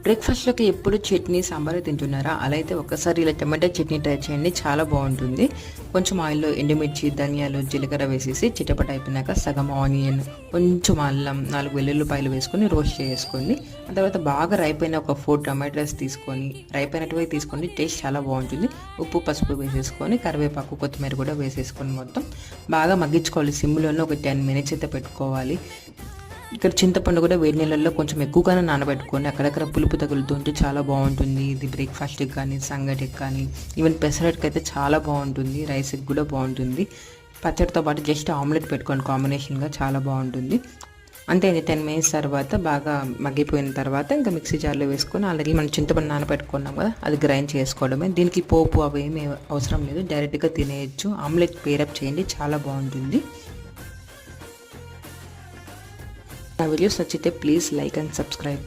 బ్రేక్ఫాస్ట్‌లోకి ఎప్పుడు చట్నీ, సాంబారే తింటున్నారా? అలా అయితే ఒక్కసారి ఇలా టమాటా చట్నీ ట్రై చేయండి. చాలా బావుంటుంది. కొంచెం ఆయిల్‌లో ఎండుమిర్చి, ధనియాలు, జీలకర్ర వేసేసి చిటపట అయిపోయినాక సగం ఆనియన్, కొంచెం అల్లం, 4 వెల్లుల్లిపాయలు వేసుకొని రోస్ట్ చేసుకోండి. ఆ తర్వాత బాగా రైపైన ఒక 4 టమాటాస్ తీసుకొని, రైపైనటివే తీసుకోండి. టేస్ట్ చాలా బావుంటుంది. ఉప్పు, పసుపు వేసేసుకొని, కరివేపాకు, కొత్తిమీర కూడా వేసేసుకొని మొత్తం బాగా మగ్గించుకోవాలి. సిమ్‌లోనే ఒక 10 మినిట్స్ అయితే పెట్టుకోవాలి. ఇక్కడ చింతపండు కూడా వేడి నీళ్ళల్లో కొంచెం ఎక్కువగానే నానబెట్టుకోండి. అక్కడక్కడ పులుపు తగులుతుంటే చాలా బాగుంటుంది. ఇది బ్రేక్ఫాస్ట్కి కానీ, సంగటికి కానీ, ఈవెన్ పెసరట్కి అయితే చాలా బాగుంటుంది. రైస్కి కూడా బాగుంటుంది. పచ్చడితో పాటు జస్ట్ ఆమ్లెట్ పెట్టుకోండి, కాంబినేషన్గా చాలా బాగుంటుంది. అంతే అండి. 10 మినిట్స్ తర్వాత బాగా మగ్గిపోయిన తర్వాత ఇంకా మిక్సీ జార్లో వేసుకొని ఆల్రెడీ మనం చింతపండు నానబెట్టుకున్నాం కదా, అది గ్రైండ్ చేసుకోవడమే. దీనికి పోపు అవి ఏమీ అవసరం లేదు, డైరెక్ట్గా తినేయచ్చు. ఆమ్లెట్ పేరప్ చేయండి, చాలా బాగుంటుంది. నా వీడియోస్ నచ్చితే ప్లీజ్ లైక్ అండ్ సబ్స్క్రైబ్.